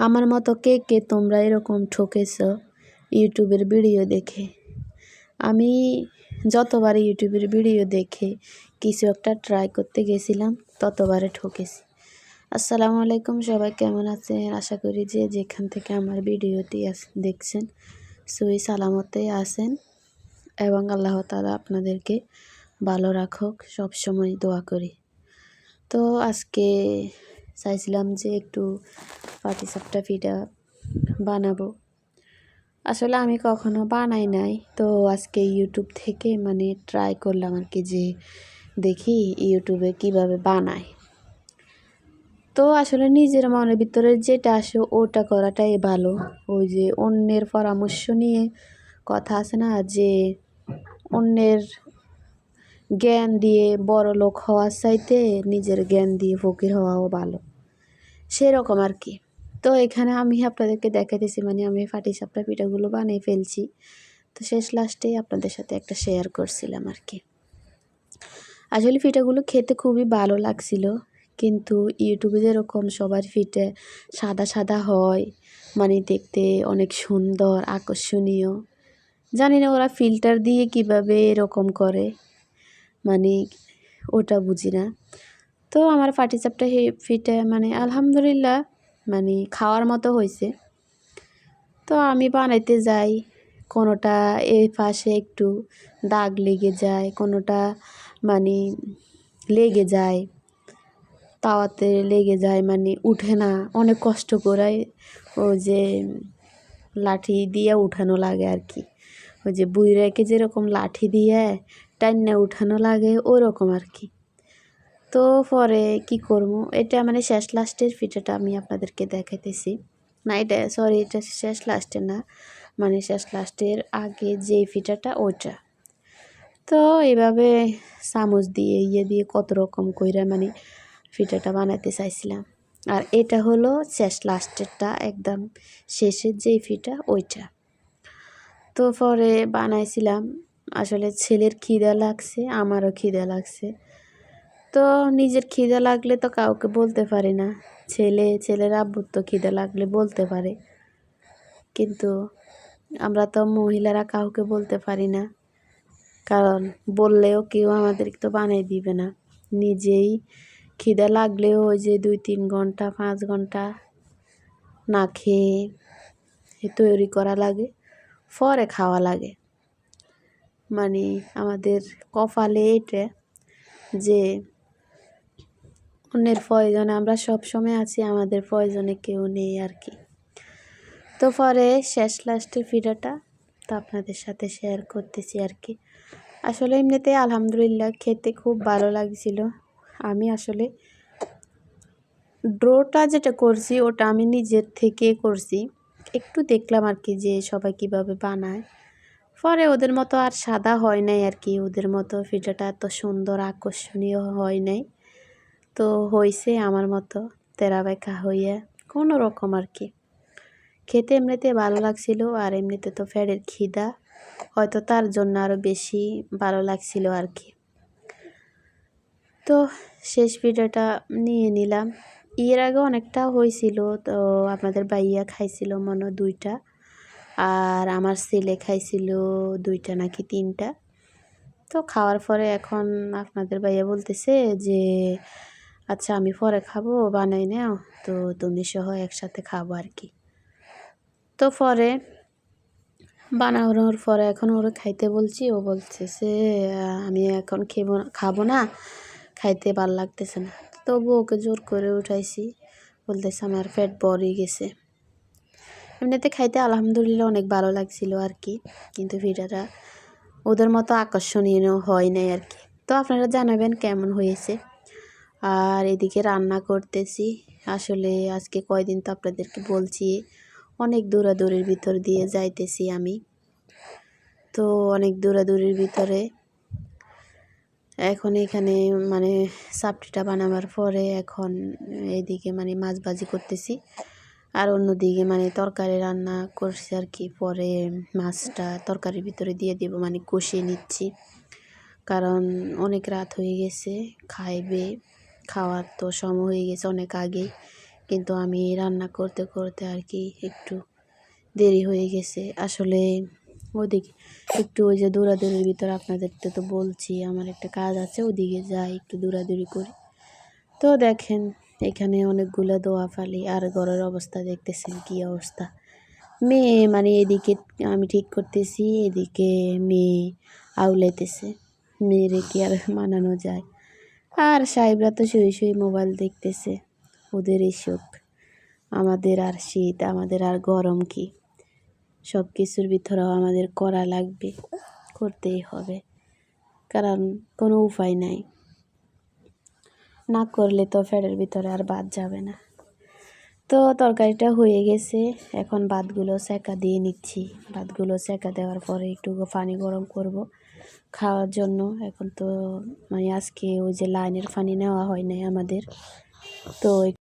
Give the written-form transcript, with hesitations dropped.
আমার মতো কে কে তোমরা এরকম ঠকেছো ইউটিউবের ভিডিও দেখে? আমি যতবার ইউটিউবের ভিডিও দেখে কিছু একটা ট্রাই করতে গেছিলাম ততবারে ঠকেছি। আসসালামু আলাইকুম, সবাই কেমন আছেন? আশা করি যে যেখান থেকে আমার ভিডিওটি দেখছেন সহি সালামতে আছেন এবং আল্লাহ তাআলা আপনাদেরকে ভালো রাখুক, সবসময় দোয়া করি। তো আজকে চাইছিলাম যে একটু পাটিসাপটা পিঠা বানাবো। আসলে আমি কখনো বানাই নাই, তো আজকে ইউটিউব থেকে ট্রাই করলাম আর কি, যে দেখি ইউটিউবে কিভাবে বানায়। তো আসলে নিজের মনের ভিতরে যেটা আসে ওটা করাটাই ভালো। ওই যে অন্যের পরামর্শ নিয়ে কথা আছে না, যে অন্যের জ্ঞান দিয়ে বড় লোক হওয়ার চাইতে নিজের জ্ঞান দিয়ে ফকির হওয়াও ভালো, সেরকম আর কি। তো এখানে আমি আপনাদেরকে দেখাইতেছি, আমি পাটিসাপটা পিঠাগুলো বানিয়ে ফেলছি। তো শেষ লাস্টে আপনাদের সাথে একটা শেয়ার করছিলাম আর কি। আসলে পিঠাগুলো খেতে খুবই ভালো লাগছিল, কিন্তু ইউটিউবে যেরকম সবার পিঠে সাদা সাদা হয়, দেখতে অনেক সুন্দর আকর্ষণীয়, জানি না ওরা ফিল্টার দিয়ে কিভাবে এরকম করে, ওটা বুঝি না। তো আমার পাটিসাপটা পিঠা আলহামদুলিল্লাহ খাওয়ার মতো হয়েছে। তো আমি বানাইতে যাই, কোনোটা এই পাশে একটু দাগ লেগে যায়, কোনোটা লেগে যায়, তাওয়াতে লেগে যায়, উঠে না। অনেক কষ্ট করে ওই যে লাঠি দিয়ে উঠানো লাগে আর কি, ওই যে বুইরাকে যেরকম লাঠি দিয়ে টান্না উঠানো লাগে ওরকম আর কি। তো পরে কি করবো, এটা শেষ লাস্টের পিঠাটা আমি আপনাদেরকে দেখাইতেছি না, এটা সরি, এটা শেষ লাস্টের না, শেষ লাস্টের আগে যে পিঠাটা ওইটা। তো এইভাবে চামচ দিয়ে দিয়ে কত রকম কইরা পিঠাটা বানাতে চাইছিলাম। আর এটা হলো শেষ লাস্টেরটা, একদম শেষের যেই পিঠা ওইটা। তো পরে বানাইছিলাম, আসলে ছেলের খিদা লাগছে, আমারও খিদা লাগছে। তো নিজের খিদা লাগলে তো কাউকে বলতে পারি না, ছেলের আব্বুর তো খিদা লাগলে বলতে পারে, কিন্তু আমরা তো মহিলারা কাউকে বলতে পারি না, কারণ বললেও কেউ আমাদেরকে তো বানিয়ে দিবে না। নিজেই খিদা লাগলেও ওই যে 2-3 ঘন্টা 5 ঘন্টা না খেয়ে তৈরি করা লাগে, পরে খাওয়া লাগে। আমাদের কপালে এটা যে অন্যের প্রয়োজনে আমরা সব সময় আছি, আমাদের প্রয়োজনে কেউ নেই আর কি। তো পরে শেষ লাস্টের পিঠাটা তো আপনাদের সাথে শেয়ার করতেছি আর কি। আসলে এমনিতে আলহামদুলিল্লাহ খেতে খুব ভালো লাগছিল। আমি আসলে ডোটা যেটা করছি ওটা আমি নিজের থেকে করছি, একটু দেখলাম আর কি যে সবাই কিভাবে বানায়। পরে ওদের মতো আর সাদা হয় নাই আর কি, ওদের মতো পিঠাটা এত সুন্দর আকর্ষণীয় হয় নাই। তো হয়েছে আমার মতো তেরা বেঁকা হইয়া কোনো রকম আর কি। খেতে এমনিতে ভালো লাগছিল, আর এমনিতে তো ফ্যাটের খিদা, হয়তো তার জন্য আরও বেশি ভালো লাগছিল আর কি। তো শেষ পিঠাটা নিয়ে নিলাম। এর আগে অনেকটা হয়েছিল, তো আপনাদের ভাইয়া খাইছিল মনে 2টা, আর আমার ছেলে খাইছিল 2টা নাকি 3টা। তো খাওয়ার পরে এখন আপনাদের ভাইয়া বলতেছে যে আচ্ছা আমি পরে খাবো, বানাই নাও, তো তুমি সহ একসাথে খাবো আর কি। তো পরে বানানোর পরে এখন ওরা খাইতে বলছি, ও বলতেছে আমি এখন খাবো না, খাইতে ভাল লাগতেছে না। তবু ওকে জোর করে উঠাইছি, বলতেছে আমার পেট ভরে গেছে। এমনিতে খাইতে আলহামদুলিল্লাহ অনেক ভালো লাগছিল আর কি, কিন্তু পিঠাটা ওদের মতো আকর্ষণীয় হয় নাই আর কি। তো আপনারা জানাবেন কেমন হয়েছে। আর এদিকে রান্না করতেছি, আসলে আজকে কয়দিন তো আপনাদেরকে বলছি অনেক দৌড়াদৌড়ির ভিতর দিয়ে যাইতেছি আমি। তো অনেক দৌড়াদৌড়ির ভিতরে এখন এখানে সাপটিটা বানাবার পরে এখন এদিকে মাছ ভাজি করতেছি, আর অন্যদিকে তরকারি রান্না করছি আর কি। পরে মাছটা তরকারির ভিতরে দিয়ে দেব, কষিয়ে নিচ্ছি, কারণ অনেক রাত হয়ে গেছে, খাওয়ার তো সময় হয়ে গেছে অনেক আগে, কিন্তু আমি রান্না করতে করতে আর কি একটু দেরি হয়ে গেছে। আসলে ওদিকে একটু ওই যে দৌড়াদৌড়ির ভিতরে আপনাদেরকে তো বলছি আমার একটা কাজ আছে, ওদিকে যাই একটু দৌড়াদৌড়ি করি। তো দেখেন এখানে অনেকগুলো দোয়া ফালি, আর ঘরের অবস্থা দেখতেছেন কী অবস্থা। মেয়ে মানে এদিকে আমি ঠিক করতেছি, এদিকে মেয়ে আউলাইতেছে। মেয়েরে কি আর মানানো যায়। আর সাহেবরা তো শুয়ে শুয়ে মোবাইল দেখতেছে, ওদের এই শোক। আমাদের আর শীত, আমাদের আর গরম কি, সব কিছুর ভিতরেও আমাদের করা লাগবে, করতেই হবে, কারণ কোনো উপায় নাই। না করলে তো ফ্যাটের ভিতরে আর ভাত যাবে না। তো তরকারিটা হয়ে গেছে, এখন ভাতগুলো সেকা দিয়ে নিচ্ছি। ভাতগুলো সেকা দেওয়ার পরে একটু পানি গরম করব খাওয়ার জন্য। এখন তো মানে আজকে ওই যে লাইনের পানি নেওয়া হয় নাই আমাদের, তো